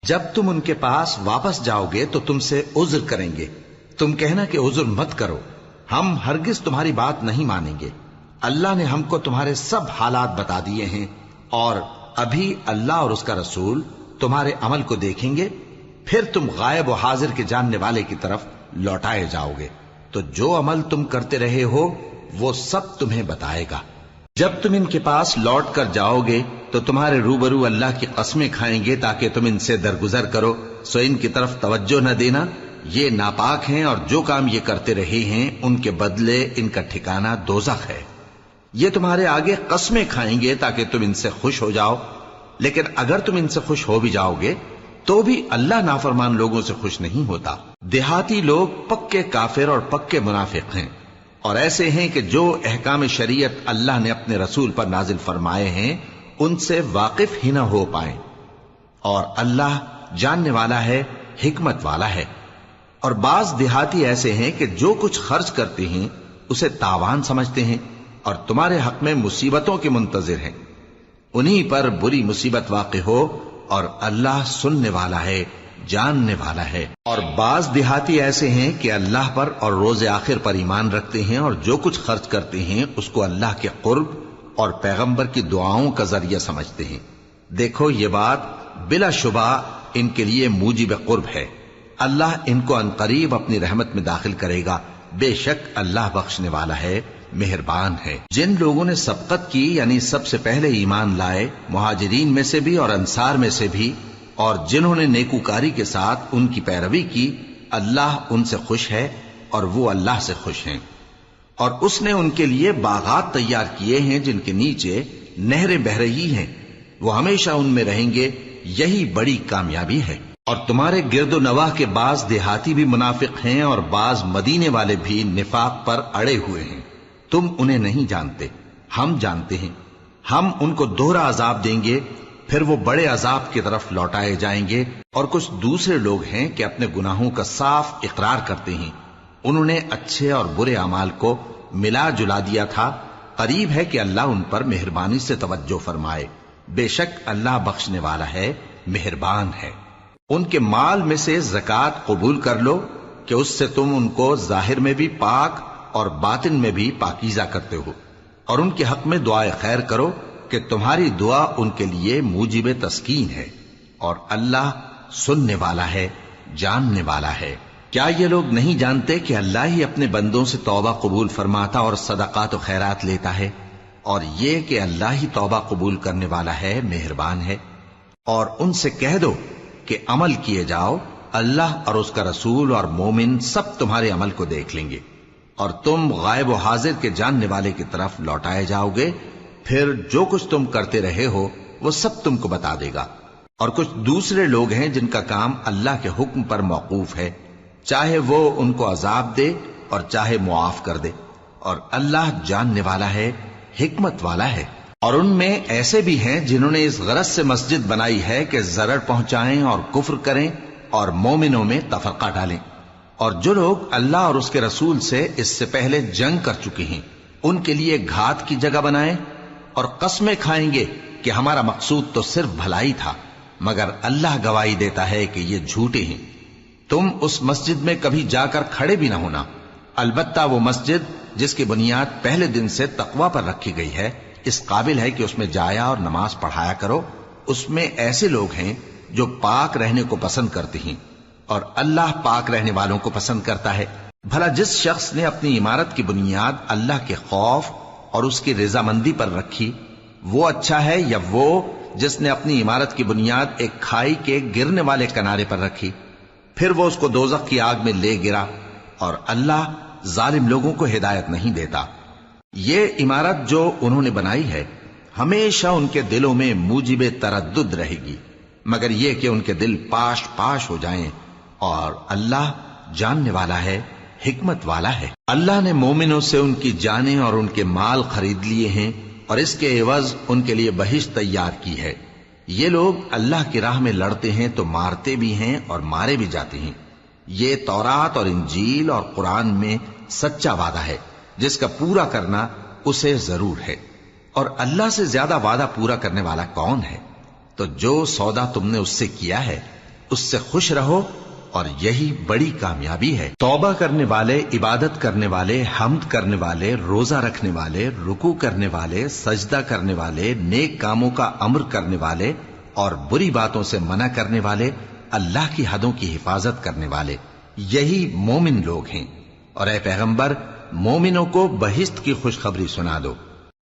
جب تم ان کے پاس واپس جاؤ گے تو تم سے عذر کریں گے، تم کہنا کہ عذر مت کرو، ہم ہرگز تمہاری بات نہیں مانیں گے۔ اللہ نے ہم کو تمہارے سب حالات بتا دیے ہیں، اور ابھی اللہ اور اس کا رسول تمہارے عمل کو دیکھیں گے، پھر تم غائب و حاضر کے جاننے والے کی طرف لوٹائے جاؤ گے، تو جو عمل تم کرتے رہے ہو وہ سب تمہیں بتائے گا۔ جب تم ان کے پاس لوٹ کر جاؤ گے تو تمہارے روبرو اللہ کی قسمیں کھائیں گے تاکہ تم ان سے درگزر کرو، سو ان کی طرف توجہ نہ دینا، یہ ناپاک ہیں، اور جو کام یہ کرتے رہے ہیں ان کے بدلے ان کا ٹھکانہ دوزخ ہے۔ یہ تمہارے آگے قسمیں کھائیں گے تاکہ تم ان سے خوش ہو جاؤ، لیکن اگر تم ان سے خوش ہو بھی جاؤ گے تو بھی اللہ نافرمان لوگوں سے خوش نہیں ہوتا۔ دیہاتی لوگ پکے کافر اور پکے منافق ہیں، اور ایسے ہیں کہ جو احکام شریعت اللہ نے اپنے رسول پر نازل فرمائے ہیں ان سے واقف ہی نہ ہو پائیں، اور اللہ جاننے والا ہے، حکمت والا ہے۔ اور بعض دیہاتی ایسے ہیں کہ جو کچھ خرچ کرتے ہیں اسے تاوان سمجھتے ہیں اور تمہارے حق میں مصیبتوں کے منتظر ہیں، انہی پر بری مصیبت واقع ہو، اور اللہ سننے والا ہے، جاننے والا ہے۔ اور بعض دیہاتی ایسے ہیں کہ اللہ پر اور روز آخر پر ایمان رکھتے ہیں، اور جو کچھ خرچ کرتے ہیں اس کو اللہ کے قرب اور پیغمبر کی دعاؤں کا ذریعہ سمجھتے ہیں۔ دیکھو یہ بات بلا شبہ ان کے لیے موجب قرب ہے، اللہ ان کو عنقریب اپنی رحمت میں داخل کرے گا، بے شک اللہ بخشنے والا ہے، مہربان ہے۔ جن لوگوں نے سبقت کی یعنی سب سے پہلے ایمان لائے، مہاجرین میں سے بھی اور انصار میں سے بھی، اور جنہوں نے نیکوکاری کے ساتھ ان کی پیروی کی، اللہ ان سے خوش ہے اور وہ اللہ سے خوش ہیں۔ اور اس نے ان کے لیے باغات تیار کیے ہیں جن کے نیچے نہریں بہہ رہی ہیں، وہ ہمیشہ ان میں رہیں گے، یہی بڑی کامیابی ہے۔ اور تمہارے گرد و نواح کے بعض دیہاتی بھی منافق ہیں اور بعض مدینے والے بھی نفاق پر اڑے ہوئے ہیں، تم انہیں نہیں جانتے، ہم جانتے ہیں۔ ہم ان کو دوہرا عذاب دیں گے، پھر وہ بڑے عذاب کی طرف لوٹائے جائیں گے۔ اور کچھ دوسرے لوگ ہیں کہ اپنے گناہوں کا صاف اقرار کرتے ہیں، انہوں نے اچھے اور برے اعمال کو ملا جلا دیا تھا، قریب ہے کہ اللہ ان پر مہربانی سے توجہ فرمائے، بے شک اللہ بخشنے والا ہے، مہربان ہے۔ ان کے مال میں سے زکوٰۃ قبول کر لو کہ اس سے تم ان کو ظاہر میں بھی پاک اور باطن میں بھی پاکیزہ کرتے ہو، اور ان کے حق میں دعائے خیر کرو کہ تمہاری دعا ان کے لیے موجب تسکین ہے، اور اللہ سننے والا ہے، جاننے والا ہے۔ کیا یہ لوگ نہیں جانتے کہ اللہ ہی اپنے بندوں سے توبہ قبول فرماتا اور صدقات و خیرات لیتا ہے، اور یہ کہ اللہ ہی توبہ قبول کرنے والا ہے، مہربان ہے۔ اور ان سے کہہ دو کہ عمل کیے جاؤ، اللہ اور اس کا رسول اور مومن سب تمہارے عمل کو دیکھ لیں گے، اور تم غائب و حاضر کے جاننے والے کی طرف لوٹائے جاؤ گے، پھر جو کچھ تم کرتے رہے ہو وہ سب تم کو بتا دے گا۔ اور کچھ دوسرے لوگ ہیں جن کا کام اللہ کے حکم پر موقوف ہے، چاہے وہ ان کو عذاب دے اور چاہے معاف کر دے، اور اللہ جاننے والا ہے، حکمت والا ہے۔ اور ان میں ایسے بھی ہیں جنہوں نے اس غرض سے مسجد بنائی ہے کہ ضرر پہنچائیں اور کفر کریں اور مومنوں میں تفرقہ ڈالیں، اور جو لوگ اللہ اور اس کے رسول سے اس سے پہلے جنگ کر چکے ہیں ان کے لیے گھات کی جگہ بنائیں، اور قسمیں کھائیں گے کہ ہمارا مقصود تو صرف بھلائی تھا، مگر اللہ گواہی دیتا ہے کہ یہ جھوٹے ہیں۔ تم اس مسجد میں کبھی جا کر کھڑے بھی نہ ہونا، البتہ وہ مسجد جس کی بنیاد پہلے دن سے تقوی پر رکھی گئی ہے اس قابل ہے کہ اس میں جایا اور نماز پڑھایا کرو۔ اس میں ایسے لوگ ہیں جو پاک رہنے کو پسند کرتے ہیں، اور اللہ پاک رہنے والوں کو پسند کرتا ہے۔ بھلا جس شخص نے اپنی عمارت کی بنیاد اللہ کے خوف اور اس کی رضامندی پر رکھی، وہ اچھا ہے یا وہ جس نے اپنی عمارت کی بنیاد ایک کھائی کے گرنے والے کنارے پر رکھی، پھر وہ اس کو دوزخ کی آگ میں لے گرا، اور اللہ ظالم لوگوں کو ہدایت نہیں دیتا۔ یہ عمارت جو انہوں نے بنائی ہے ہمیشہ ان کے دلوں میں موجب تردد رہے گی، مگر یہ کہ ان کے دل پاش پاش ہو جائیں، اور اللہ جاننے والا ہے، حکمت والا ہے۔ اللہ نے مومنوں سے ان کی جانیں اور ان کے مال خرید لیے ہیں، اور اس کے عوض ان کے لیے بہشت تیار کی ہے۔ یہ لوگ اللہ کی راہ میں لڑتے ہیں تو مارتے بھی ہیں اور مارے بھی جاتے ہیں۔ یہ تورات اور انجیل اور قرآن میں سچا وعدہ ہے جس کا پورا کرنا اسے ضرور ہے، اور اللہ سے زیادہ وعدہ پورا کرنے والا کون ہے؟ تو جو سودا تم نے اس سے کیا ہے اس سے خوش رہو اور یہی بڑی کامیابی ہے۔ توبہ کرنے والے، عبادت کرنے والے، حمد کرنے والے، روزہ رکھنے والے، رکوع کرنے والے، سجدہ کرنے والے، نیک کاموں کا امر کرنے والے اور بری باتوں سے منع کرنے والے، اللہ کی حدوں کی حفاظت کرنے والے، یہی مومن لوگ ہیں۔ اور اے پیغمبر، مومنوں کو بہشت کی خوشخبری سنا دو۔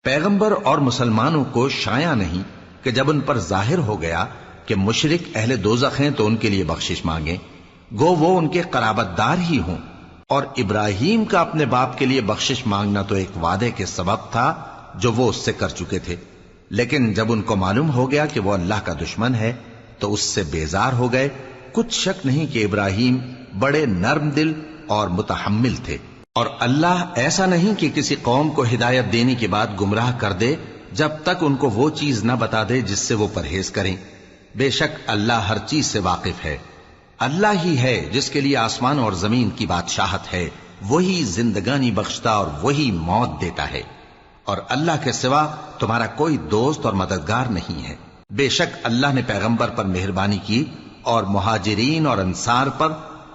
پیغمبر اور مسلمانوں کو شایع نہیں کہ جب ان پر ظاہر ہو گیا کہ مشرک اہل دوزخ ہیں تو ان کے لیے بخشش مانگیں، گو وہ ان کے قرابت دار ہی ہوں۔ اور ابراہیم کا اپنے باپ کے لیے بخشش مانگنا تو ایک وعدے کے سبب تھا جو وہ اس سے کر چکے تھے، لیکن جب ان کو معلوم ہو گیا کہ وہ اللہ کا دشمن ہے تو اس سے بیزار ہو گئے۔ کچھ شک نہیں کہ ابراہیم بڑے نرم دل اور متحمل تھے، اور اللہ ایسا نہیں کہ کسی قوم کو ہدایت دینے کے بعد گمراہ کر دے جب تک ان کو وہ چیز نہ بتا دے جس سے وہ پرہیز کریں۔ بے شک اللہ ہر چیز سے واقف ہے۔ اللہ ہی ہے جس کے لیے آسمان اور زمین کی بادشاہت ہے، وہی زندگانی بخشتا اور وہی موت دیتا ہے، اور اللہ کے سوا تمہارا کوئی دوست اور مددگار نہیں ہے۔ بے شک اللہ نے پیغمبر پر مہربانی کی اور مہاجرین اور انصار پر،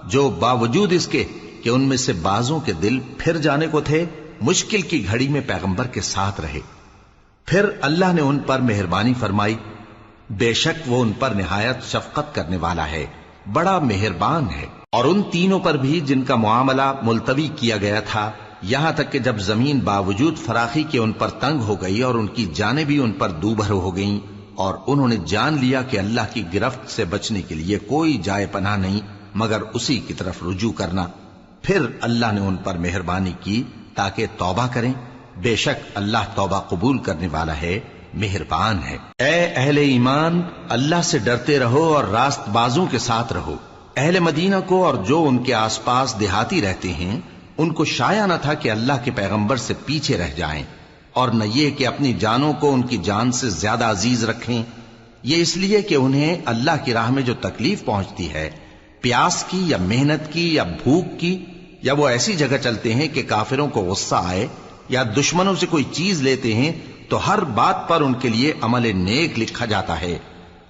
جو باوجود اس کے کہ ان میں سے بعضوں کے دل پھر جانے کو تھے، مشکل کی گھڑی میں پیغمبر کے ساتھ رہے۔ پھر اللہ نے ان پر مہربانی فرمائی، بے شک وہ ان پر نہایت شفقت کرنے والا ہے، بڑا مہربان ہے۔ اور ان تینوں پر بھی جن کا معاملہ ملتوی کیا گیا تھا، یہاں تک کہ جب زمین باوجود فراخی کے ان پر تنگ ہو گئی اور ان کی جانیں بھی ان پر دوبھر ہو گئیں، اور انہوں نے جان لیا کہ اللہ کی گرفت سے بچنے کے لیے کوئی جائے پناہ نہیں مگر اسی کی طرف رجوع کرنا، پھر اللہ نے ان پر مہربانی کی تاکہ توبہ کریں۔ بے شک اللہ توبہ قبول کرنے والا ہے، مہربان ہے۔ اے اہل ایمان، اللہ سے ڈرتے رہو اور راست بازوں کے ساتھ رہو۔ اہل مدینہ کو اور جو ان کے آس پاس دیہاتی رہتے ہیں، ان کو شایع نہ تھا کہ اللہ کے پیغمبر سے پیچھے رہ جائیں، اور نہ یہ کہ اپنی جانوں کو ان کی جان سے زیادہ عزیز رکھیں۔ یہ اس لیے کہ انہیں اللہ کی راہ میں جو تکلیف پہنچتی ہے، پیاس کی یا محنت کی یا بھوک کی، یا وہ ایسی جگہ چلتے ہیں کہ کافروں کو غصہ آئے یا دشمنوں سے کوئی چیز لیتے ہیں، تو ہر بات پر ان کے لیے عمل نیک لکھا جاتا ہے۔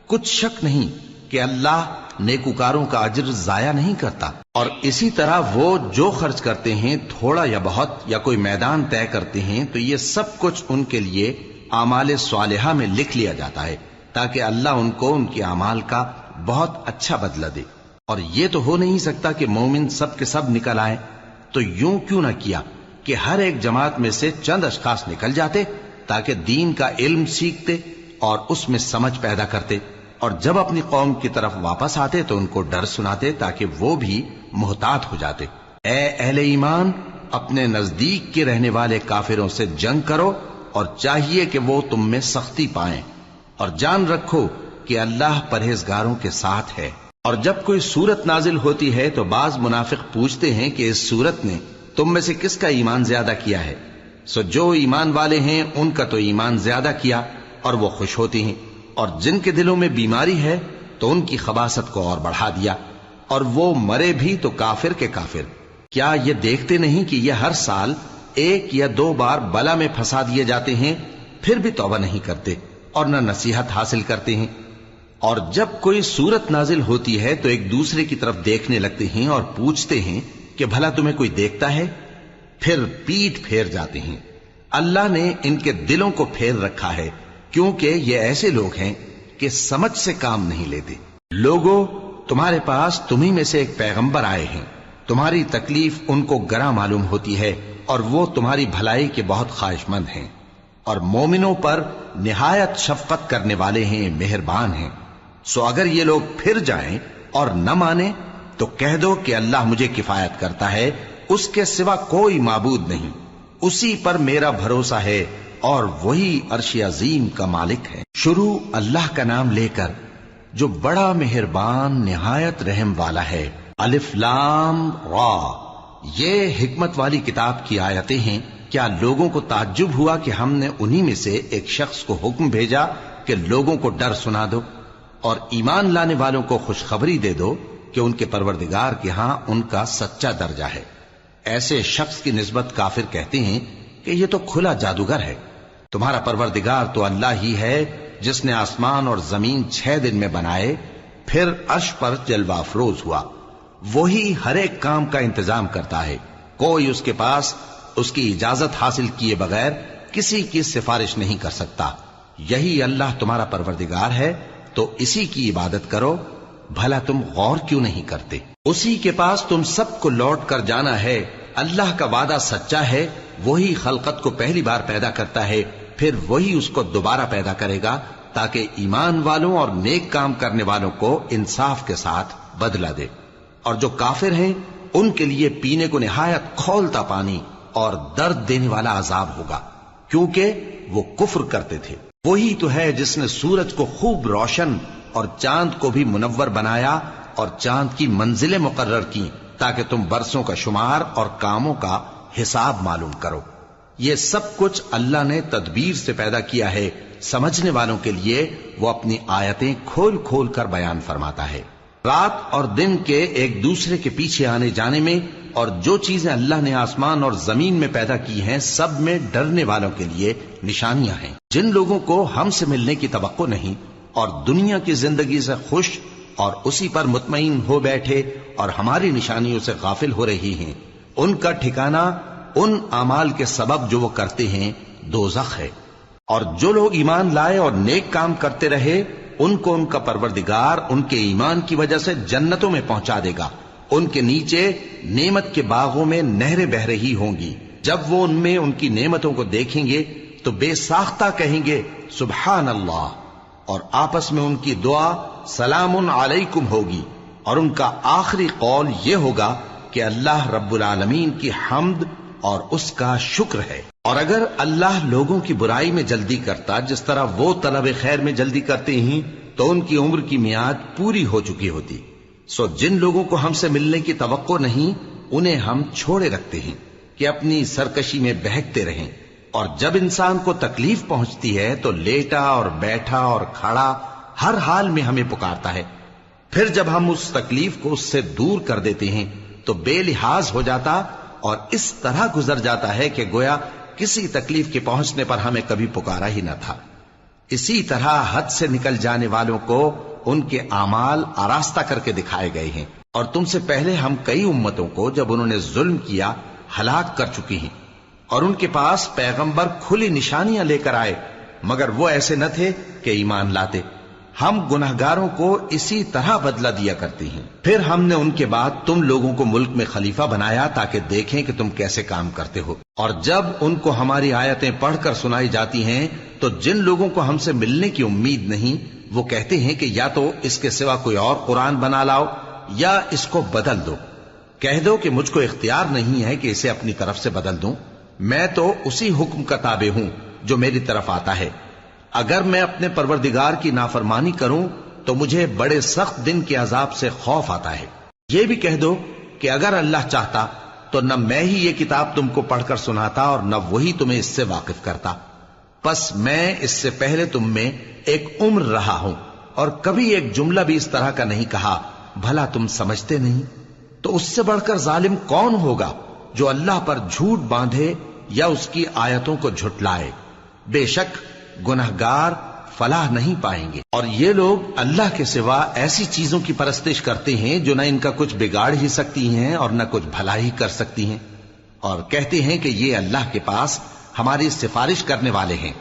کچھ شک نہیں کہ اللہ نیکوکاروں کا اجر ضائع نہیں کرتا۔ اور اسی طرح وہ جو خرچ کرتے ہیں، تھوڑا یا بہت، یا کوئی میدان طے کرتے ہیں، تو یہ سب کچھ ان کے لیے اعمال صالحہ میں لکھ لیا جاتا ہے، تاکہ اللہ ان کو ان کے اعمال کا بہت اچھا بدلہ دے۔ اور یہ تو ہو نہیں سکتا کہ مومن سب کے سب نکل آئیں، تو یوں کیوں نہ کیا کہ ہر ایک جماعت میں سے چند اشخاص نکل جاتے تاکہ دین کا علم سیکھتے اور اس میں سمجھ پیدا کرتے، اور جب اپنی قوم کی طرف واپس آتے تو ان کو ڈر سناتے تاکہ وہ بھی محتاط ہو جاتے۔ اے اہل ایمان، اپنے نزدیک کے رہنے والے کافروں سے جنگ کرو، اور چاہیے کہ وہ تم میں سختی پائیں، اور جان رکھو کہ اللہ پرہیزگاروں کے ساتھ ہے۔ اور جب کوئی سورت نازل ہوتی ہے تو بعض منافق پوچھتے ہیں کہ اس سورت نے تم میں سے کس کا ایمان زیادہ کیا ہے؟ سو جو ایمان والے ہیں ان کا تو ایمان زیادہ کیا، اور وہ خوش ہوتی ہیں، اور جن کے دلوں میں بیماری ہے تو ان کی خباثت کو اور بڑھا دیا، اور وہ مرے بھی تو کافر کے کافر۔ کیا یہ دیکھتے نہیں کہ یہ ہر سال 1 یا 2 بار بلا میں پھنسا دیے جاتے ہیں، پھر بھی توبہ نہیں کرتے اور نہ نصیحت حاصل کرتے ہیں؟ اور جب کوئی سورت نازل ہوتی ہے تو ایک دوسرے کی طرف دیکھنے لگتے ہیں اور پوچھتے ہیں کہ بھلا تمہیں کوئی دیکھتا ہے؟ پھر پیٹ پھیر جاتے ہیں۔ اللہ نے ان کے دلوں کو پھیر رکھا ہے، کیونکہ یہ ایسے لوگ ہیں کہ سمجھ سے کام نہیں لیتے۔ لوگوں، تمہارے پاس تمہیں میں سے ایک پیغمبر آئے ہیں، تمہاری تکلیف ان کو گراں معلوم ہوتی ہے، اور وہ تمہاری بھلائی کے بہت خواہش مند ہیں، اور مومنوں پر نہایت شفقت کرنے والے ہیں، مہربان ہیں۔ سو اگر یہ لوگ پھر جائیں اور نہ مانیں تو کہہ دو کہ اللہ مجھے کفایت کرتا ہے، اس کے سوا کوئی معبود نہیں، اسی پر میرا بھروسہ ہے، اور وہی عرش عظیم کا مالک ہے۔ شروع اللہ کا نام لے کر جو بڑا مہربان نہایت رحم والا ہے۔ الف لام را، یہ حکمت والی کتاب کی آیتیں ہیں۔ کیا لوگوں کو تعجب ہوا کہ ہم نے انہی میں سے ایک شخص کو حکم بھیجا کہ لوگوں کو ڈر سنا دو اور ایمان لانے والوں کو خوشخبری دے دو کہ ان کے پروردگار کے ہاں ان کا سچا درجہ ہے۔ ایسے شخص کی نسبت کافر کہتے ہیں کہ یہ تو کھلا جادوگر ہے۔ تمہارا پروردگار تو اللہ ہی ہے جس نے آسمان اور زمین 6 دن میں بنائے، پھر عرش پر جلوہ افروز ہوا۔ وہی ہر ایک کام کا انتظام کرتا ہے، کوئی اس کے پاس اس کی اجازت حاصل کیے بغیر کسی کی سفارش نہیں کر سکتا۔ یہی اللہ تمہارا پروردگار ہے، تو اسی کی عبادت کرو، بھلا تم غور کیوں نہیں کرتے؟ اسی کے پاس تم سب کو لوٹ کر جانا ہے۔ اللہ کا وعدہ سچا ہے، وہی خلقت کو پہلی بار پیدا کرتا ہے، پھر وہی اس کو دوبارہ پیدا کرے گا، تاکہ ایمان والوں اور نیک کام کرنے والوں کو انصاف کے ساتھ بدلہ دے۔ اور جو کافر ہیں ان کے لیے پینے کو نہایت کھولتا پانی اور درد دینے والا عذاب ہوگا، کیونکہ وہ کفر کرتے تھے۔ وہی تو ہے جس نے سورج کو خوب روشن اور چاند کو بھی منور بنایا اور چاند کی منزلیں مقرر کی، تاکہ تم برسوں کا شمار اور کاموں کا حساب معلوم کرو۔ یہ سب کچھ اللہ نے تدبیر سے پیدا کیا ہے، سمجھنے والوں کے لیے وہ اپنی آیتیں کھول کھول کر بیان فرماتا ہے۔ رات اور دن کے ایک دوسرے کے پیچھے آنے جانے میں اور جو چیزیں اللہ نے آسمان اور زمین میں پیدا کی ہیں سب میں ڈرنے والوں کے لیے نشانیاں ہیں۔ جن لوگوں کو ہم سے ملنے کی توقع نہیں اور دنیا کی زندگی سے خوش اور اسی پر مطمئن ہو بیٹھے اور ہماری نشانیوں سے غافل ہو رہی ہیں، ان کا ٹھکانہ ان اعمال کے سبب جو وہ کرتے ہیں دوزخ ہے۔ اور جو لوگ ایمان لائے اور نیک کام کرتے رہے ان کو ان کا پروردگار ان کے ایمان کی وجہ سے جنتوں میں پہنچا دے گا، ان کے نیچے نعمت کے باغوں میں نہریں بہ رہی ہوں گی۔ جب وہ ان میں ان کی نعمتوں کو دیکھیں گے تو بے ساختہ کہیں گے سبحان اللہ، اور آپس میں ان کی دعا سلام علیکم ہوگی، اور ان کا آخری قول یہ ہوگا کہ اللہ رب العالمین کی حمد اور اس کا شکر ہے۔ اور اگر اللہ لوگوں کی برائی میں جلدی کرتا جس طرح وہ طلب خیر میں جلدی کرتے ہیں تو ان کی عمر کی میعاد پوری ہو چکی ہوتی۔ سو جن لوگوں کو ہم سے ملنے کی توقع نہیں انہیں ہم چھوڑے رکھتے ہیں کہ اپنی سرکشی میں بہکتے رہیں، اور جب انسان کو تکلیف پہنچتی ہے تو لیٹا اور بیٹھا اور کھڑا ہر حال میں ہمیں پکارتا ہے، پھر جب ہم اس تکلیف کو اس سے دور کر دیتے ہیں تو بے لحاظ ہو جاتا اور اس طرح گزر جاتا ہے کہ گویا کسی تکلیف کے پہنچنے پر ہمیں کبھی پکارا ہی نہ تھا۔ اسی طرح حد سے نکل جانے والوں کو ان کے اعمال آراستہ کر کے دکھائے گئے ہیں، اور تم سے پہلے ہم کئی امتوں کو جب انہوں نے ظلم کیا ہلاک کر چکی ہیں، اور ان کے پاس پیغمبر کھلی نشانیاں لے کر آئے مگر وہ ایسے نہ تھے کہ ایمان لاتے۔ ہم گناہگاروں کو اسی طرح بدلہ دیا کرتے ہیں۔ پھر ہم نے ان کے بعد تم لوگوں کو ملک میں خلیفہ بنایا تاکہ دیکھیں کہ تم کیسے کام کرتے ہو، اور جب ان کو ہماری آیتیں پڑھ کر سنائی جاتی ہیں تو جن لوگوں کو ہم سے ملنے کی امید نہیں وہ کہتے ہیں کہ یا تو اس کے سوا کوئی اور قرآن بنا لاؤ یا اس کو بدل دو۔ کہہ دو کہ مجھ کو اختیار نہیں ہے کہ اسے اپنی طرف سے بدل دوں، میں تو اسی حکم کا تابع ہوں جو میری طرف آتا ہے۔ اگر میں اپنے پروردگار کی نافرمانی کروں تو مجھے بڑے سخت دن کے عذاب سے خوف آتا ہے۔ یہ بھی کہہ دو کہ اگر اللہ چاہتا تو نہ میں ہی یہ کتاب تم کو پڑھ کر سناتا اور نہ وہی تمہیں اس سے واقف کرتا، پس میں اس سے پہلے تم میں ایک عمر رہا ہوں اور کبھی ایک جملہ بھی اس طرح کا نہیں کہا، بھلا تم سمجھتے نہیں؟ تو اس سے بڑھ کر ظالم کون ہوگا جو اللہ پر جھوٹ باندھے یا اس کی آیتوں کو جھٹلائے؟ بے شک گنہگار فلاح نہیں پائیں گے۔ اور یہ لوگ اللہ کے سوا ایسی چیزوں کی پرستش کرتے ہیں جو نہ ان کا کچھ بگاڑ ہی سکتی ہیں اور نہ کچھ بھلائی کر سکتی ہیں، اور کہتے ہیں کہ یہ اللہ کے پاس ہماری سفارش کرنے والے ہیں۔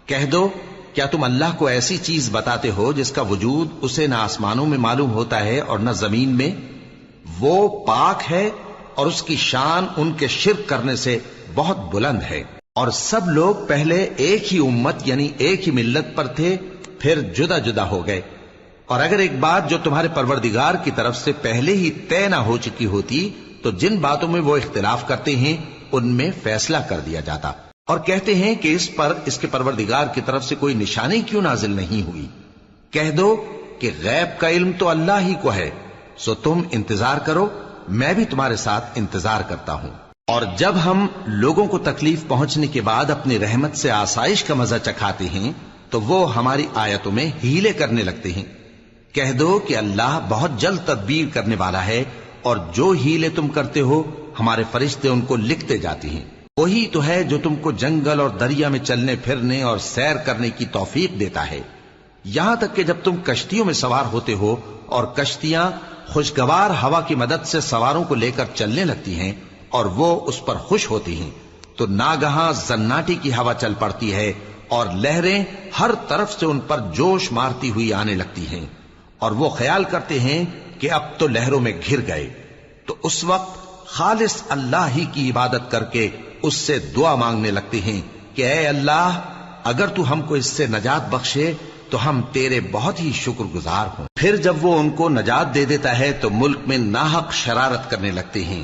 کہہ دو کیا تم اللہ کو ایسی چیز بتاتے ہو جس کا وجود اسے نہ آسمانوں میں معلوم ہوتا ہے اور نہ زمین میں؟ وہ پاک ہے اور اس کی شان ان کے شرک کرنے سے بہت بلند ہے۔ اور سب لوگ پہلے ایک ہی امت یعنی ایک ہی ملت پر تھے، پھر جدا جدا ہو گئے۔ اور اگر ایک بات جو تمہارے پروردگار کی طرف سے پہلے ہی طے نہ ہو چکی ہوتی تو جن باتوں میں وہ اختلاف کرتے ہیں ان میں فیصلہ کر دیا جاتا۔ اور کہتے ہیں کہ اس پر اس کے پروردگار کی طرف سے کوئی نشانی کیوں نازل نہیں ہوئی؟ کہہ دو کہ غیب کا علم تو اللہ ہی کو ہے، سو تم انتظار کرو، میں بھی تمہارے ساتھ انتظار کرتا ہوں۔ اور جب ہم لوگوں کو تکلیف پہنچنے کے بعد اپنی رحمت سے آسائش کا مزہ چکھاتے ہیں تو وہ ہماری آیتوں میں ہیلے کرنے لگتے ہیں۔ کہہ دو کہ اللہ بہت جلد تدبیر کرنے والا ہے، اور جو ہیلے تم کرتے ہو ہمارے فرشتے ان کو لکھتے جاتے ہیں۔ وہی تو ہے جو تم کو جنگل اور دریا میں چلنے پھرنے اور سیر کرنے کی توفیق دیتا ہے، یہاں تک کہ جب تم کشتیوں میں سوار ہوتے ہو اور کشتیاں خوشگوار ہوا کی مدد سے سواروں کو لے کر چلنے لگتی ہیں اور وہ اس پر خوش ہوتی ہیں، تو ناگہاں زناٹی کی ہوا چل پڑتی ہے اور لہریں ہر طرف سے ان پر جوش مارتی ہوئی آنے لگتی ہیں، اور وہ خیال کرتے ہیں کہ اب تو لہروں میں گھر گئے، تو اس وقت خالص اللہ ہی کی عبادت کر کے اس سے دعا مانگنے لگتے ہیں کہ اے اللہ، اگر تو ہم کو اس سے نجات بخشے تو ہم تیرے بہت ہی شکر گزار ہوں۔ پھر جب وہ ان کو نجات دے دیتا ہے تو ملک میں ناحق شرارت کرنے لگتے ہیں۔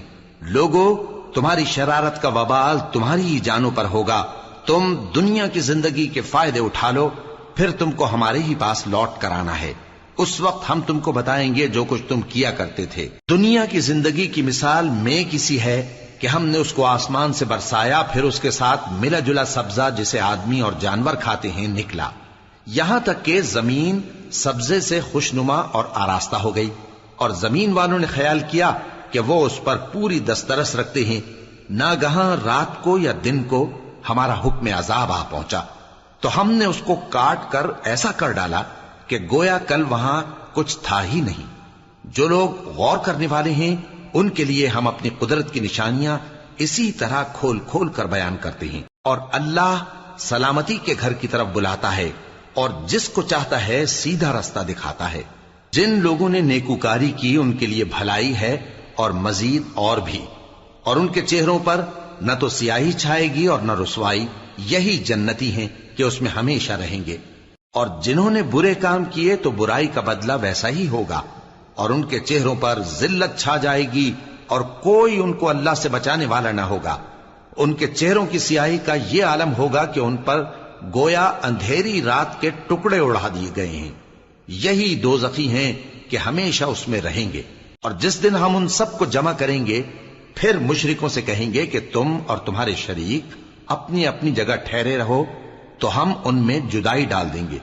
لوگو، تمہاری شرارت کا وبال تمہاری ہی جانوں پر ہوگا، تم دنیا کی زندگی کے فائدے اٹھا لو، پھر تم کو ہمارے ہی پاس لوٹ کر آنا ہے، اس وقت ہم تم کو بتائیں گے جو کچھ تم کیا کرتے تھے۔ دنیا کی زندگی کی مثال میں کسی ہے کہ ہم نے اس کو آسمان سے برسایا، پھر اس کے ساتھ ملا جلا سبزہ جسے آدمی اور جانور کھاتے ہیں نکلا، یہاں تک کہ زمین سبزے سے خوشنما اور آراستہ ہو گئی، اور زمین والوں نے خیال کیا کہ وہ اس پر پوری دسترس رکھتے ہیں۔ ناگہاں رات کو یا دن کو ہمارا حکم عذاب آ پہنچا تو ہم نے اس کو کاٹ کر ایسا کر ڈالا کہ گویا کل وہاں کچھ تھا ہی نہیں۔ جو لوگ غور کرنے والے ہیں ان کے لیے ہم اپنی قدرت کی نشانیاں اسی طرح کھول کھول کر بیان کرتے ہیں، اور اللہ سلامتی کے گھر کی طرف بلاتا ہے اور جس کو چاہتا ہے سیدھا رستہ دکھاتا ہے۔ جن لوگوں نے نیکوکاری کی ان کے لیے بھلائی ہے اور مزید اور بھی، اور ان کے چہروں پر نہ تو سیاہی چھائے گی اور نہ رسوائی، یہی جنتی ہیں کہ اس میں ہمیشہ رہیں گے۔ اور جنہوں نے برے کام کیے تو برائی کا بدلہ ویسا ہی ہوگا، اور ان کے چہروں پر ذلت چھا جائے گی اور کوئی ان کو اللہ سے بچانے والا نہ ہوگا۔ ان کے چہروں کی سیاہی کا یہ عالم ہوگا کہ ان پر گویا اندھیری رات کے ٹکڑے اڑا دیے گئے ہیں، یہی دوزخی ہیں کہ ہمیشہ اس میں رہیں گے۔ اور جس دن ہم ان سب کو جمع کریں گے پھر مشرکوں سے کہیں گے کہ تم اور تمہارے شریک اپنی اپنی جگہ ٹھہرے رہو، تو ہم ان میں جدائی ڈال دیں گے،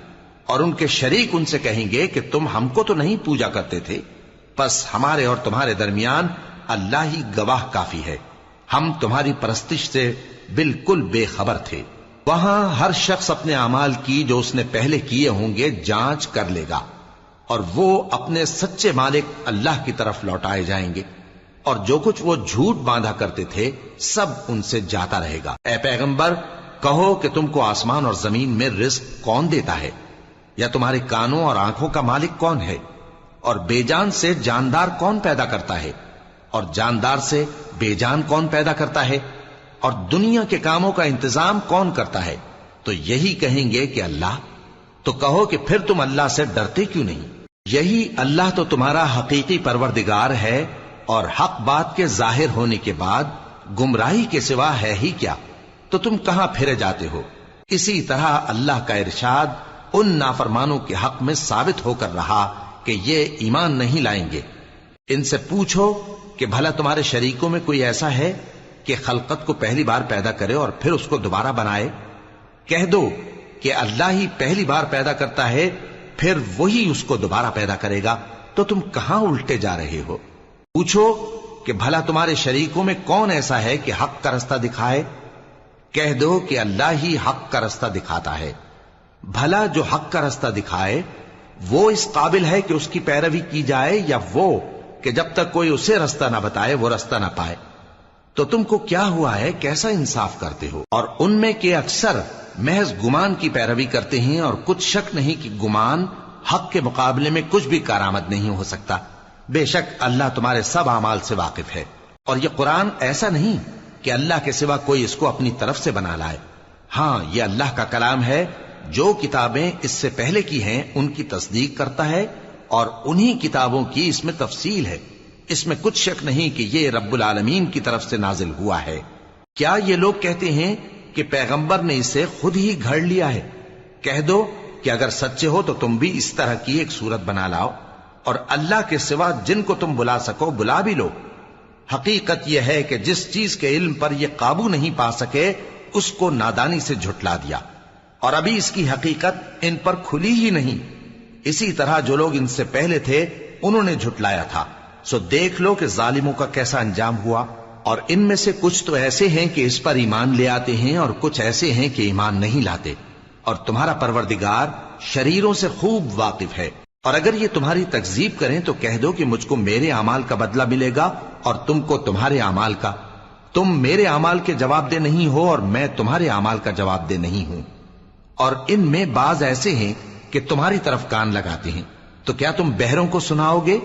اور ان کے شریک ان سے کہیں گے کہ تم ہم کو تو نہیں پوجا کرتے تھے، بس ہمارے اور تمہارے درمیان اللہ ہی گواہ کافی ہے، ہم تمہاری پرستش سے بالکل بے خبر تھے۔ وہاں ہر شخص اپنے اعمال کی جو اس نے پہلے کیے ہوں گے جانچ کر لے گا، اور وہ اپنے سچے مالک اللہ کی طرف لوٹائے جائیں گے، اور جو کچھ وہ جھوٹ باندھا کرتے تھے سب ان سے جاتا رہے گا۔ اے پیغمبر، کہو کہ تم کو آسمان اور زمین میں رزق کون دیتا ہے، یا تمہارے کانوں اور آنکھوں کا مالک کون ہے، اور بے جان سے جاندار کون پیدا کرتا ہے، اور جاندار سے بے جان کون پیدا کرتا ہے، اور دنیا کے کاموں کا انتظام کون کرتا ہے؟ تو یہی کہیں گے کہ اللہ۔ تو کہو کہ پھر تم اللہ سے ڈرتے کیوں نہیں؟ یہی اللہ تو تمہارا حقیقی پروردگار ہے، اور حق بات کے ظاہر ہونے کے بعد گمراہی کے سوا ہے ہی کیا، تو تم کہاں پھرے جاتے ہو؟ اسی طرح اللہ کا ارشاد ان نافرمانوں کے حق میں ثابت ہو کر رہا کہ یہ ایمان نہیں لائیں گے۔ ان سے پوچھو کہ بھلا تمہارے شریکوں میں کوئی ایسا ہے کہ خلقت کو پہلی بار پیدا کرے اور پھر اس کو دوبارہ بنائے؟ کہہ دو کہ اللہ ہی پہلی بار پیدا کرتا ہے، پھر وہی اس کو دوبارہ پیدا کرے گا، تو تم کہاں الٹے جا رہے ہو؟ پوچھو کہ بھلا تمہارے شریکوں میں کون ایسا ہے کہ حق کا رستہ دکھائے؟ کہہ دو کہ اللہ ہی حق کا رستہ دکھاتا ہے۔ بھلا جو حق کا رستہ دکھائے وہ اس قابل ہے کہ اس کی پیروی کی جائے، یا وہ کہ جب تک کوئی اسے رستہ نہ بتائے وہ رستہ نہ پائے؟ تو تم کو کیا ہوا ہے، کیسا انصاف کرتے ہو؟ اور ان میں کے اکثر محض گمان کی پیروی کرتے ہیں، اور کچھ شک نہیں کہ گمان حق کے مقابلے میں کچھ بھی کارآمد نہیں ہو سکتا۔ بے شک اللہ تمہارے سب اعمال سے واقف ہے، اور یہ قرآن ایسا نہیں کہ اللہ کے سوا کوئی اس کو اپنی طرف سے بنا لائے۔ ہاں، یہ اللہ کا کلام ہے، جو کتابیں اس سے پہلے کی ہیں ان کی تصدیق کرتا ہے، اور انہی کتابوں کی اس میں تفصیل ہے، اس میں کچھ شک نہیں کہ یہ رب العالمین کی طرف سے نازل ہوا ہے۔ کیا یہ لوگ کہتے ہیں کہ پیغمبر نے اسے خود ہی گھڑ لیا ہے؟ کہہ دو کہ اگر سچے ہو تو تم بھی اس طرح کی ایک صورت بنا لاؤ، اور اللہ کے سوا جن کو تم بلا سکو بلا بھی لو۔ حقیقت یہ ہے کہ جس چیز کے علم پر یہ قابو نہیں پا سکے اس کو نادانی سے جھٹلا دیا، اور ابھی اس کی حقیقت ان پر کھلی ہی نہیں۔ اسی طرح جو لوگ ان سے پہلے تھے انہوں نے جھٹلایا تھا، سو دیکھ لو کہ ظالموں کا کیسا انجام ہوا۔ اور ان میں سے کچھ تو ایسے ہیں کہ اس پر ایمان لے آتے ہیں، اور کچھ ایسے ہیں کہ ایمان نہیں لاتے، اور تمہارا پروردگار شریروں سے خوب واقف ہے۔ اور اگر یہ تمہاری تکذیب کریں تو کہہ دو کہ مجھ کو میرے اعمال کا بدلہ ملے گا اور تم کو تمہارے اعمال کا. تم میرے اعمال کے جواب دہ نہیں ہو اور میں تمہارے اعمال کا جواب دہ نہیں ہوں. اور ان میں بعض ایسے ہیں کہ تمہاری طرف کان لگاتے ہیں، تو کیا تم بہروں کو سناؤ گے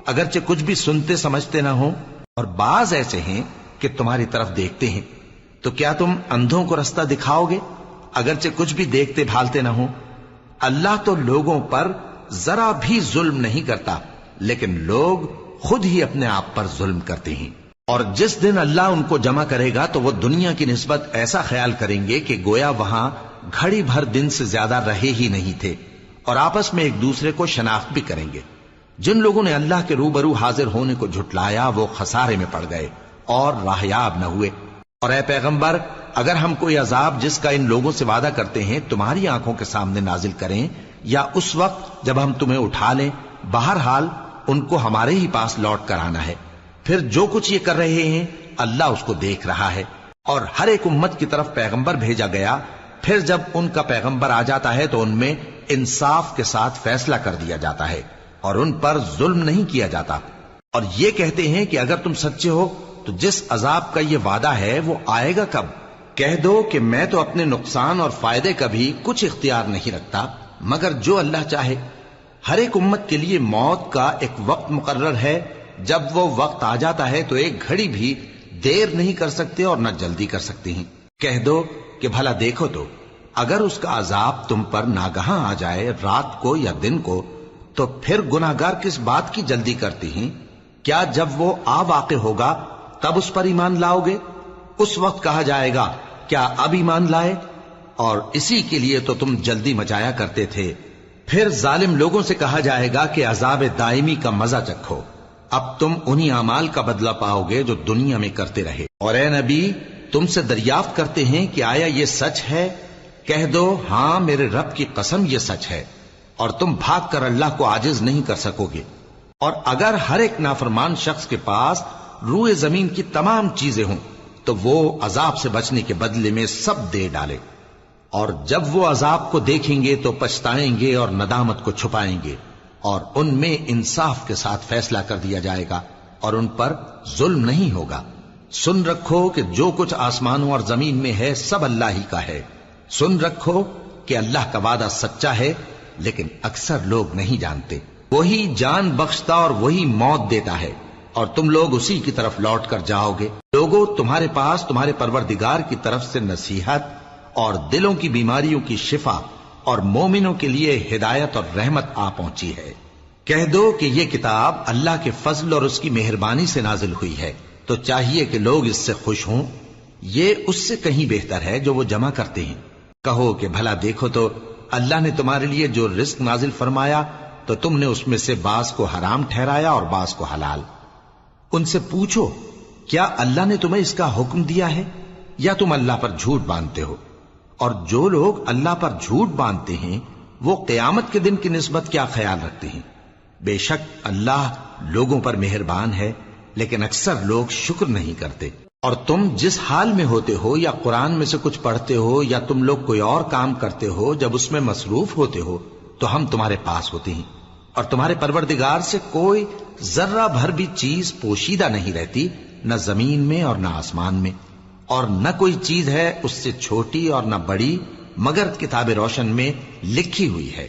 اگرچہ کچھ بھی سنتے سمجھتے نہ ہو؟ اور بعض ایسے ہیں کہ تمہاری طرف دیکھتے ہیں، تو کیا تم اندھوں کو رستہ دکھاؤ گے اگرچہ کچھ بھی دیکھتے بھالتے نہ ہو؟ اللہ تو لوگوں پر ذرا بھی ظلم نہیں کرتا، لیکن لوگ خود ہی اپنے آپ پر ظلم کرتے ہیں. اور جس دن اللہ ان کو جمع کرے گا تو وہ دنیا کی نسبت ایسا خیال کریں گے کہ گویا وہاں گھڑی بھر دن سے زیادہ رہے ہی نہیں تھے، اور آپس میں ایک دوسرے کو شناخت بھی کریں گے. جن لوگوں نے اللہ کے روبرو حاضر ہونے کو جھٹلایا وہ خسارے میں پڑ گئے اور راہیاب نہ ہوئے. اور اے پیغمبر، اگر ہم کوئی عذاب جس کا ان لوگوں سے وعدہ کرتے ہیں تمہاری آنکھوں کے سامنے نازل کریں یا اس وقت جب ہم تمہیں اٹھا لیں، بہرحال ان کو ہمارے ہی پاس لوٹ کر آنا ہے. پھر جو کچھ یہ کر رہے ہیں اللہ اس کو دیکھ رہا ہے. اور ہر ایک امت کی طرف پیغمبر بھیجا گیا، پھر جب ان کا پیغمبر آ جاتا ہے تو ان میں انصاف کے ساتھ فیصلہ کر دیا جاتا ہے اور ان پر ظلم نہیں کیا جاتا. اور یہ کہتے ہیں کہ اگر تم سچے ہو تو جس عذاب کا یہ وعدہ ہے وہ آئے گا کب؟ کہہ دو کہ میں تو اپنے نقصان اور فائدے کا بھی کچھ اختیار نہیں رکھتا مگر جو اللہ چاہے. ہر ایک امت کے لیے موت کا ایک وقت مقرر ہے، جب وہ وقت آ جاتا ہے تو ایک گھڑی بھی دیر نہیں کر سکتے اور نہ جلدی کر سکتے ہیں. کہہ دو کہ بھلا دیکھو تو اگر اس کا عذاب تم پر ناگہاں آ جائے رات کو یا دن کو تو پھر گناہگار کس بات کی جلدی کرتے ہیں؟ کیا جب وہ آ واقع ہوگا تب اس پر ایمان لاؤ گے؟ اس وقت کہا جائے گا کیا اب ایمان لائے؟ اور اسی کے لیے تو تم جلدی مچایا کرتے تھے. پھر ظالم لوگوں سے کہا جائے گا کہ عذاب دائمی کا مزہ چکھو، اب تم انہی اعمال کا بدلہ پاؤ گے جو دنیا میں کرتے رہے. اور اے نبی، تم سے دریافت کرتے ہیں کہ آیا یہ سچ ہے؟ کہہ دو ہاں میرے رب کی قسم یہ سچ ہے، اور تم بھاگ کر اللہ کو عاجز نہیں کر سکو گے. اور اگر ہر ایک نافرمان شخص کے پاس روئے زمین کی تمام چیزیں ہوں تو وہ عذاب سے بچنے کے بدلے میں سب دے ڈالے، اور جب وہ عذاب کو دیکھیں گے تو پچھتائیں گے اور ندامت کو چھپائیں گے، اور ان میں انصاف کے ساتھ فیصلہ کر دیا جائے گا اور ان پر ظلم نہیں ہوگا. سن رکھو کہ جو کچھ آسمانوں اور زمین میں ہے سب اللہ ہی کا ہے. سن رکھو کہ اللہ کا وعدہ سچا ہے لیکن اکثر لوگ نہیں جانتے. وہی جان بخشتا اور وہی موت دیتا ہے اور تم لوگ اسی کی طرف لوٹ کر جاؤ گے. لوگوں، تمہارے پاس تمہارے پروردگار کی طرف سے نصیحت اور دلوں کی بیماریوں کی شفا اور مومنوں کے لیے ہدایت اور رحمت آ پہنچی ہے. کہہ دو کہ یہ کتاب اللہ کے فضل اور اس کی مہربانی سے نازل ہوئی ہے، تو چاہیے کہ لوگ اس سے خوش ہوں. یہ اس سے کہیں بہتر ہے جو وہ جمع کرتے ہیں. کہو کہ بھلا دیکھو تو اللہ نے تمہارے لیے جو رزق نازل فرمایا تو تم نے اس میں سے بعض کو حرام ٹھہرایا اور بعض کو حلال. ان سے پوچھو کیا اللہ نے تمہیں اس کا حکم دیا ہے یا تم اللہ پر جھوٹ باندھتے ہو؟ اور جو لوگ اللہ پر جھوٹ باندھتے ہیں وہ قیامت کے دن کی نسبت کیا خیال رکھتے ہیں؟ بے شک اللہ لوگوں پر مہربان ہے لیکن اکثر لوگ شکر نہیں کرتے. اور تم جس حال میں ہوتے ہو یا قرآن میں سے کچھ پڑھتے ہو یا تم لوگ کوئی اور کام کرتے ہو، جب اس میں مصروف ہوتے ہو تو ہم تمہارے پاس ہوتے ہیں، اور تمہارے پروردگار سے کوئی ذرہ بھر بھی چیز پوشیدہ نہیں رہتی، نہ زمین میں اور نہ آسمان میں، اور نہ کوئی چیز ہے اس سے چھوٹی اور نہ بڑی مگر کتاب روشن میں لکھی ہوئی ہے.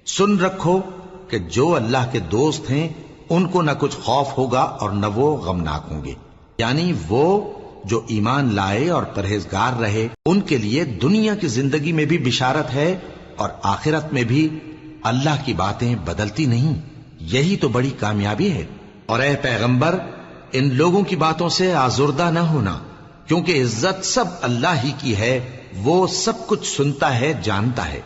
سن رکھو کہ جو اللہ کے دوست ہیں ان کو نہ کچھ خوف ہوگا اور نہ وہ غمناک ہوں گے. یعنی وہ جو ایمان لائے اور پرہیزگار رہے ان کے لیے دنیا کی زندگی میں بھی بشارت ہے اور آخرت میں بھی. اللہ کی باتیں بدلتی نہیں، یہی تو بڑی کامیابی ہے. اور اے پیغمبر، ان لوگوں کی باتوں سے آزردہ نہ ہونا، کیونکہ عزت سب اللہ ہی کی ہے، وہ سب کچھ سنتا ہے، جانتا ہے.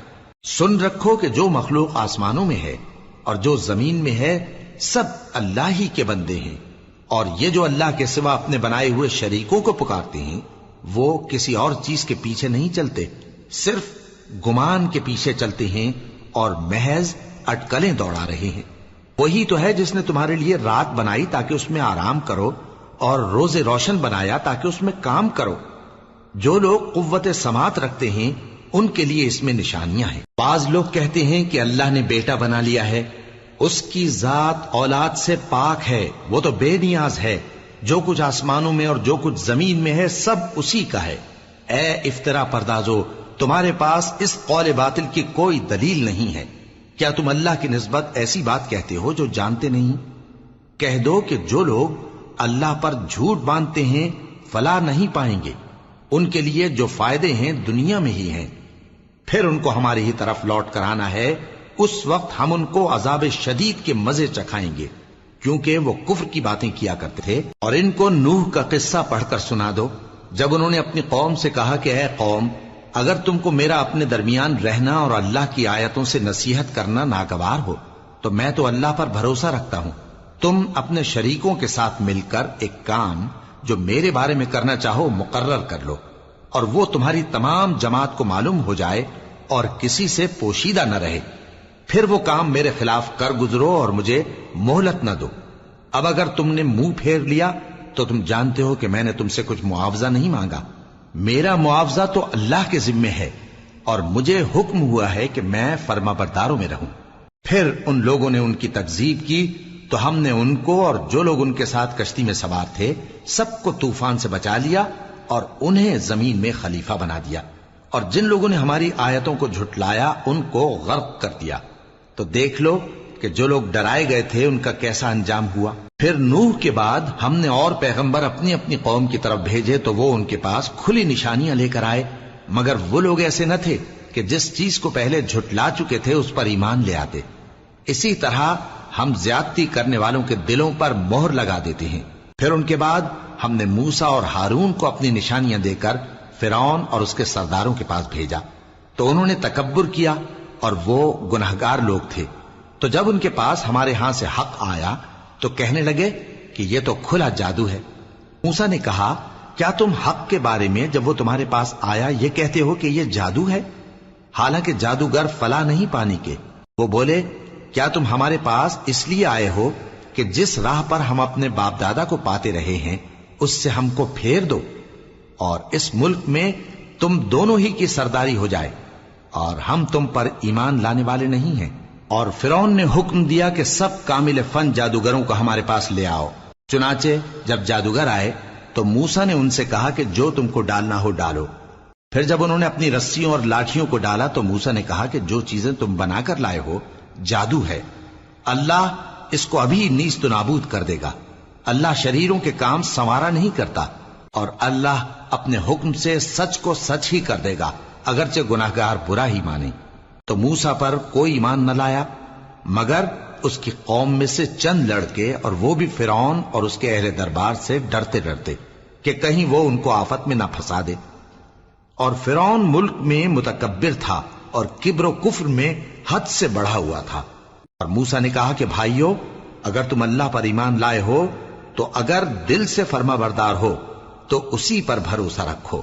سن رکھو کہ جو مخلوق آسمانوں میں ہے اور جو زمین میں ہے سب اللہ ہی کے بندے ہیں، اور یہ جو اللہ کے سوا اپنے بنائے ہوئے شریکوں کو پکارتے ہیں وہ کسی اور چیز کے پیچھے نہیں چلتے، صرف گمان کے پیچھے چلتے ہیں اور محض اٹکلیں دوڑا رہے ہیں. وہی تو ہے جس نے تمہارے لیے رات بنائی تاکہ اس میں آرام کرو اور روز روشن بنایا تاکہ اس میں کام کرو. جو لوگ قوت سماعت رکھتے ہیں ان کے لیے اس میں نشانیاں ہیں. بعض لوگ کہتے ہیں کہ اللہ نے بیٹا بنا لیا ہے، اس کی ذات اولاد سے پاک ہے، وہ تو بے نیاز ہے، جو کچھ آسمانوں میں اور جو کچھ زمین میں ہے سب اسی کا ہے۔ اے افترا پردازو، تمہارے پاس اس قول باطل کی کوئی دلیل نہیں ہے، کیا تم اللہ کی نسبت ایسی بات کہتے ہو جو جانتے نہیں؟ کہہ دو کہ جو لوگ اللہ پر جھوٹ باندھتے ہیں فلاح نہیں پائیں گے، ان کے لیے جو فائدے ہیں دنیا میں ہی ہیں، پھر ان کو ہماری ہی طرف لوٹ کر آنا ہے، اس وقت ہم ان کو عذاب شدید کے مزے چکھائیں گے، کیونکہ وہ کفر کی باتیں کیا کرتے تھے۔ اور ان کو نوح کا قصہ پڑھ کر سنا دو، جب انہوں نے اپنی قوم سے کہا کہ اے قوم، اگر تم کو میرا اپنے درمیان رہنا اور اللہ کی آیتوں سے نصیحت کرنا ناگوار ہو تو میں تو اللہ پر بھروسہ رکھتا ہوں، تم اپنے شریکوں کے ساتھ مل کر ایک کام جو میرے بارے میں کرنا چاہو مقرر کر لو، اور وہ تمہاری تمام جماعت کو معلوم ہو جائے اور کسی سے پوشیدہ نہ رہے، پھر وہ کام میرے خلاف کر گزرو اور مجھے مہلت نہ دو۔ اب اگر تم نے منہ پھیر لیا تو تم جانتے ہو کہ میں نے تم سے کچھ معاوضہ نہیں مانگا، میرا معاوضہ تو اللہ کے ذمے ہے، اور مجھے حکم ہوا ہے کہ میں فرما برداروں میں رہوں۔ پھر ان لوگوں نے ان کی تکذیب کی تو ہم نے ان کو اور جو لوگ ان کے ساتھ کشتی میں سوار تھے سب کو طوفان سے بچا لیا اور انہیں زمین میں خلیفہ بنا دیا، اور جن لوگوں نے ہماری آیتوں کو جھٹلایا ان کو غرق کر دیا۔ تو دیکھ لو کہ جو لوگ ڈرائے گئے تھے ان کا کیسا انجام ہوا۔ پھر نوح کے بعد ہم نے اور پیغمبر اپنی اپنی قوم کی طرف بھیجے تو وہ ان کے پاس کھلی نشانیاں لے کر آئے، مگر وہ لوگ ایسے نہ تھے کہ جس چیز کو پہلے جھٹلا چکے تھے اس پر ایمان لے آتے۔ اسی طرح ہم زیادتی کرنے والوں کے دلوں پر مہر لگا دیتے ہیں۔ پھر ان کے بعد ہم نے موسیٰ اور ہارون کو اپنی نشانیاں دے کر فرعون اور اس کے سرداروں کے پاس بھیجا، تو انہوں نے تکبر کیا اور وہ گناہگار لوگ تھے۔ تو جب ان کے پاس ہمارے ہاں سے حق آیا تو کہنے لگے کہ یہ تو کھلا جادو ہے۔ موسیٰ نے کہا، کیا تم حق کے بارے میں جب وہ تمہارے پاس آیا یہ کہتے ہو کہ یہ جادو ہے، حالانکہ جادوگر فلاح نہیں پانے کے؟ وہ بولے، کیا تم ہمارے پاس اس لیے آئے ہو کہ جس راہ پر ہم اپنے باپ دادا کو پاتے رہے ہیں اس سے ہم کو پھیر دو، اور اس ملک میں تم دونوں ہی کی سرداری ہو جائے، اور ہم تم پر ایمان لانے والے نہیں ہیں؟ اور فرعون نے حکم دیا کہ سب کامل فن جادوگروں کو ہمارے پاس لے آؤ۔ چنانچہ جب جادوگر آئے تو موسیٰ نے ان سے کہا کہ جو تم کو ڈالنا ہو ڈالو۔ پھر جب انہوں نے اپنی رسیوں اور لاٹھیوں کو ڈالا تو موسیٰ نے کہا کہ جو چیزیں تم بنا کر لائے ہو جادو ہے، اللہ اس کو ابھی نیست و نابود کر دے گا۔ اللہ شریروں کے کام سنوارا نہیں کرتا، اور اللہ اپنے حکم سے سچ کو سچ ہی کر دے گا، اگرچہ گناہگار برا ہی مانے۔ تو موسیٰ پر کوئی ایمان نہ لایا مگر اس کی قوم میں سے چند لڑکے، اور وہ بھی فرعون اور اس کے اہل دربار سے ڈرتے ڈرتے کہ کہیں وہ ان کو آفت میں نہ پھنسا دے۔ اور فرعون ملک میں متکبر تھا اور کبر و کفر میں حد سے بڑھا ہوا تھا۔ اور موسیٰ نے کہا کہ بھائیو، اگر تم اللہ پر ایمان لائے ہو تو اگر دل سے فرما بردار ہو تو اسی پر بھروسہ رکھو۔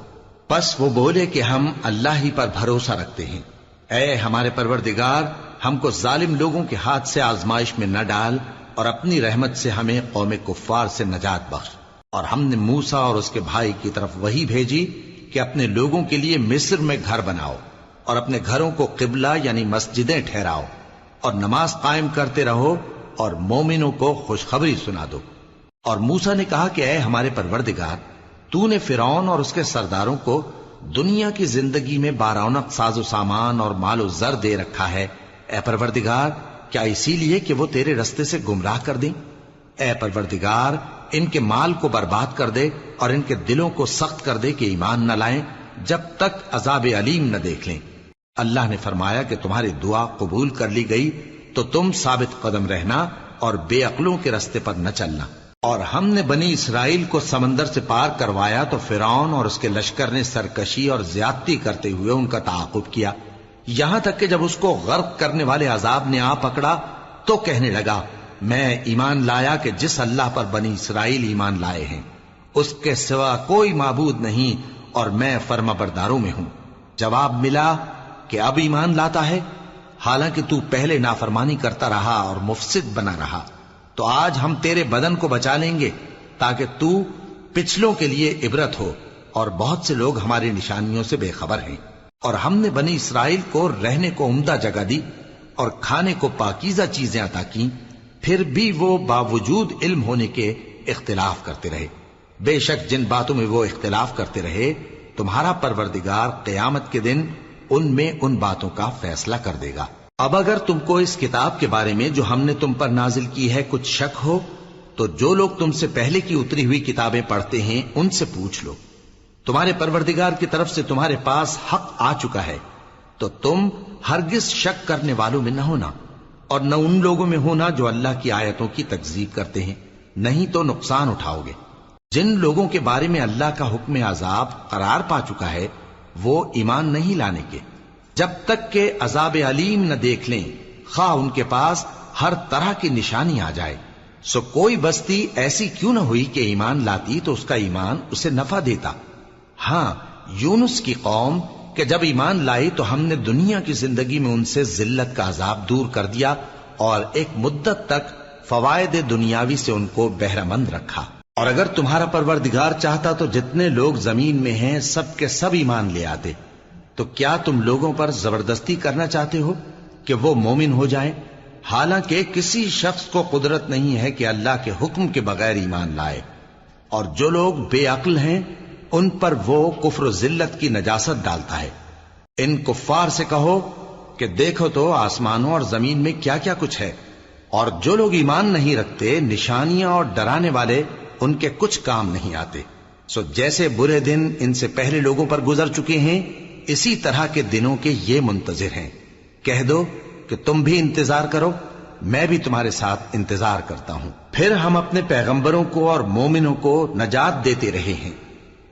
پس وہ بولے کہ ہم اللہ ہی پر بھروسہ رکھتے ہیں۔ اے ہمارے پروردگار، ہم کو ظالم لوگوں کے ہاتھ سے آزمائش میں نہ ڈال، اور اپنی رحمت سے ہمیں قوم کفار سے نجات بخش۔ اور ہم نے موسیٰ اور اس کے بھائی کی طرف وحی بھیجی کہ اپنے لوگوں کے لیے مصر میں گھر بناؤ، اور اپنے گھروں کو قبلہ یعنی مسجدیں ٹھہراؤ، اور نماز قائم کرتے رہو، اور مومنوں کو خوشخبری سنا دو۔ اور موسیٰ نے کہا کہ اے ہمارے پروردگار، تو نے فرعون اور اس کے سرداروں کو دنیا کی زندگی میں بارونق ساز و سامان اور مال و زر دے رکھا ہے، اے پروردگار کیا اسی لیے کہ وہ تیرے رستے سے گمراہ کر دیں؟ اے پروردگار ان کے مال کو برباد کر دے اور ان کے دلوں کو سخت کر دے کہ ایمان نہ لائیں جب تک عذاب علیم نہ دیکھ لیں۔ اللہ نے فرمایا کہ تمہاری دعا قبول کر لی گئی تو تم ثابت قدم رہنا اور بے عقلوں کے رستے پر نہ چلنا۔ اور ہم نے بنی اسرائیل کو سمندر سے پار کروایا تو فرعون اور اس کے لشکر نے سرکشی اور زیادتی کرتے ہوئے ان کا تعاقب کیا، یہاں تک کہ جب اس کو غرق کرنے والے عذاب نے آ پکڑا تو کہنے لگا، میں ایمان لایا کہ جس اللہ پر بنی اسرائیل ایمان لائے ہیں اس کے سوا کوئی معبود نہیں، اور میں فرما برداروں میں ہوں۔ جواب ملا کہ اب ایمان لاتا ہے، حالانکہ تو پہلے نافرمانی کرتا رہا اور مفسد بنا رہا، تو آج ہم تیرے بدن کو بچا لیں گے تاکہ تو پچھلوں کے لیے عبرت ہو، اور بہت سے لوگ ہماری نشانیوں سے بے خبر ہیں۔ اور ہم نے بنی اسرائیل کو رہنے کو عمدہ جگہ دی، اور کھانے کو پاکیزہ چیزیں عطا کی، پھر بھی وہ باوجود علم ہونے کے اختلاف کرتے رہے۔ بے شک جن باتوں میں وہ اختلاف کرتے رہے تمہارا پروردگار قیامت کے دن ان میں ان باتوں کا فیصلہ کر دے گا۔ اب اگر تم کو اس کتاب کے بارے میں جو ہم نے تم پر نازل کی ہے کچھ شک ہو تو جو لوگ تم سے پہلے کی اتری ہوئی کتابیں پڑھتے ہیں ان سے پوچھ لو۔ تمہارے پروردگار کی طرف سے تمہارے پاس حق آ چکا ہے تو تم ہرگز شک کرنے والوں میں نہ ہونا، اور نہ ان لوگوں میں ہونا جو اللہ کی آیتوں کی تکذیب کرتے ہیں، نہیں تو نقصان اٹھاؤ گے۔ جن لوگوں کے بارے میں اللہ کا حکم عذاب قرار پا چکا ہے وہ ایمان نہیں لانے کے جب تک کہ عذاب علیم نہ دیکھ لیں، خواہ ان کے پاس ہر طرح کی نشانی آ جائے۔ سو کوئی بستی ایسی کیوں نہ ہوئی کہ ایمان لاتی تو اس کا ایمان اسے نفع دیتا۔ ہاں، یونس کی قوم کہ جب ایمان لائی تو ہم نے دنیا کی زندگی میں ان سے ذلت کا عذاب دور کر دیا اور ایک مدت تک فوائد دنیاوی سے ان کو بہرہ مند رکھا۔ اور اگر تمہارا پروردگار چاہتا تو جتنے لوگ زمین میں ہیں سب کے سب ایمان لے آتے، تو کیا تم لوگوں پر زبردستی کرنا چاہتے ہو کہ وہ مومن ہو جائیں؟ حالانکہ کسی شخص کو قدرت نہیں ہے کہ اللہ کے حکم کے بغیر ایمان لائے، اور جو لوگ بے عقل ہیں ان پر وہ کفر و ذلت کی نجاست ڈالتا ہے۔ ان کفار سے کہو کہ دیکھو تو آسمانوں اور زمین میں کیا کیا کچھ ہے، اور جو لوگ ایمان نہیں رکھتے نشانیاں اور ڈرانے والے ان کے کچھ کام نہیں آتے۔ سو جیسے برے دن ان سے پہلے لوگوں پر گزر چکے ہیں اسی طرح کے دنوں کے یہ منتظر ہیں۔ کہہ دو کہ تم بھی انتظار کرو، میں بھی تمہارے ساتھ انتظار کرتا ہوں۔ پھر ہم اپنے پیغمبروں کو اور مومنوں کو نجات دیتے رہے ہیں،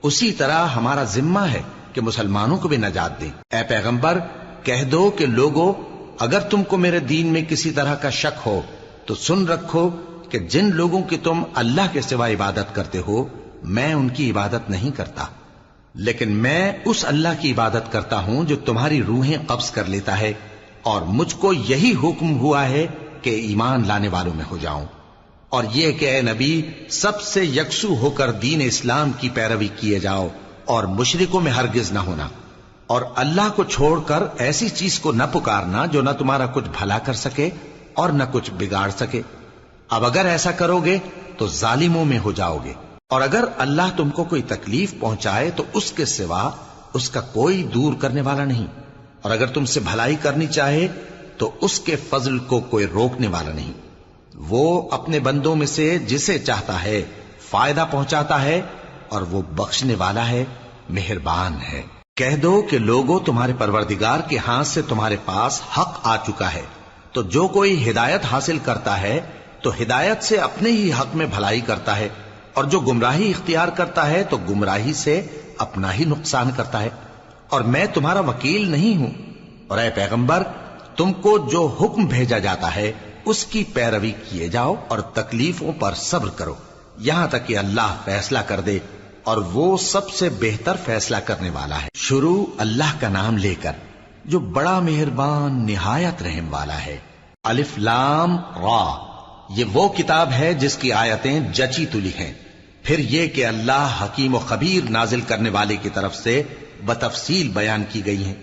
اسی طرح ہمارا ذمہ ہے کہ مسلمانوں کو بھی نجات دیں۔ اے پیغمبر کہہ دو کہ لوگو اگر تم کو میرے دین میں کسی طرح کا شک ہو تو سن رکھو کہ جن لوگوں کی تم اللہ کے سوا عبادت کرتے ہو میں ان کی عبادت نہیں کرتا، لیکن میں اس اللہ کی عبادت کرتا ہوں جو تمہاری روحیں قبض کر لیتا ہے، اور مجھ کو یہی حکم ہوا ہے کہ ایمان لانے والوں میں ہو جاؤں، اور یہ کہ اے نبی سب سے یکسو ہو کر دین اسلام کی پیروی کیے جاؤ اور مشرکوں میں ہرگز نہ ہونا، اور اللہ کو چھوڑ کر ایسی چیز کو نہ پکارنا جو نہ تمہارا کچھ بھلا کر سکے اور نہ کچھ بگاڑ سکے۔ اب اگر ایسا کرو گے تو ظالموں میں ہو جاؤ گے، اور اگر اللہ تم کو کوئی تکلیف پہنچائے تو اس کے سوا اس کا کوئی دور کرنے والا نہیں، اور اگر تم سے بھلائی کرنی چاہے تو اس کے فضل کو کوئی روکنے والا نہیں۔ وہ اپنے بندوں میں سے جسے چاہتا ہے فائدہ پہنچاتا ہے، اور وہ بخشنے والا ہے، مہربان ہے۔ کہہ دو کہ لوگوں تمہارے پروردگار کے ہاتھ سے تمہارے پاس حق آ چکا ہے، تو جو کوئی ہدایت حاصل کرتا ہے تو ہدایت سے اپنے ہی حق میں بھلائی کرتا ہے، اور جو گمراہی اختیار کرتا ہے تو گمراہی سے اپنا ہی نقصان کرتا ہے، اور میں تمہارا وکیل نہیں ہوں۔ اور اے پیغمبر تم کو جو حکم بھیجا جاتا ہے اس کی پیروی کیے جاؤ اور تکلیفوں پر صبر کرو یہاں تک کہ اللہ فیصلہ کر دے، اور وہ سب سے بہتر فیصلہ کرنے والا ہے۔ شروع اللہ کا نام لے کر جو بڑا مہربان نہایت رحم والا ہے۔ الف لام را، یہ وہ کتاب ہے جس کی آیتیں جچی تلی ہیں۔ پھر یہ کہ اللہ حکیم و خبیر نازل کرنے والے کی طرف سے بتفصیل بیان کی گئی ہیں۔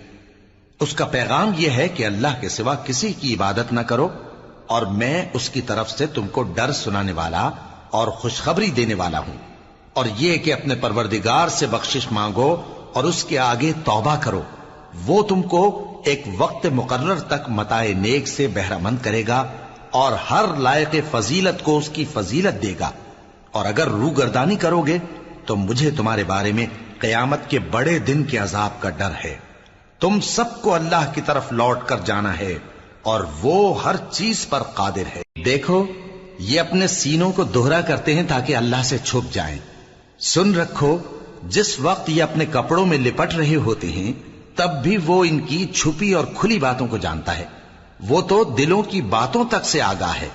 اس کا پیغام یہ ہے کہ اللہ کے سوا کسی کی عبادت نہ کرو، اور میں اس کی طرف سے تم کو ڈر سنانے والا اور خوشخبری دینے والا ہوں، اور یہ کہ اپنے پروردگار سے بخشش مانگو اور اس کے آگے توبہ کرو، وہ تم کو ایک وقت مقرر تک متاع نیک سے بہرہ مند کرے گا، اور ہر لائق فضیلت کو اس کی فضیلت دے گا۔ اور اگر روگردانی کرو گے تو مجھے تمہارے بارے میں قیامت کے بڑے دن کے عذاب کا ڈر ہے۔ تم سب کو اللہ کی طرف لوٹ کر جانا ہے، اور وہ ہر چیز پر قادر ہے۔ دیکھو یہ اپنے سینوں کو دوہرا کرتے ہیں تاکہ اللہ سے چھپ جائیں۔ سن رکھو جس وقت یہ اپنے کپڑوں میں لپٹ رہے ہوتے ہیں تب بھی وہ ان کی چھپی اور کھلی باتوں کو جانتا ہے، وہ تو دلوں کی باتوں تک سے آگاہ ہے۔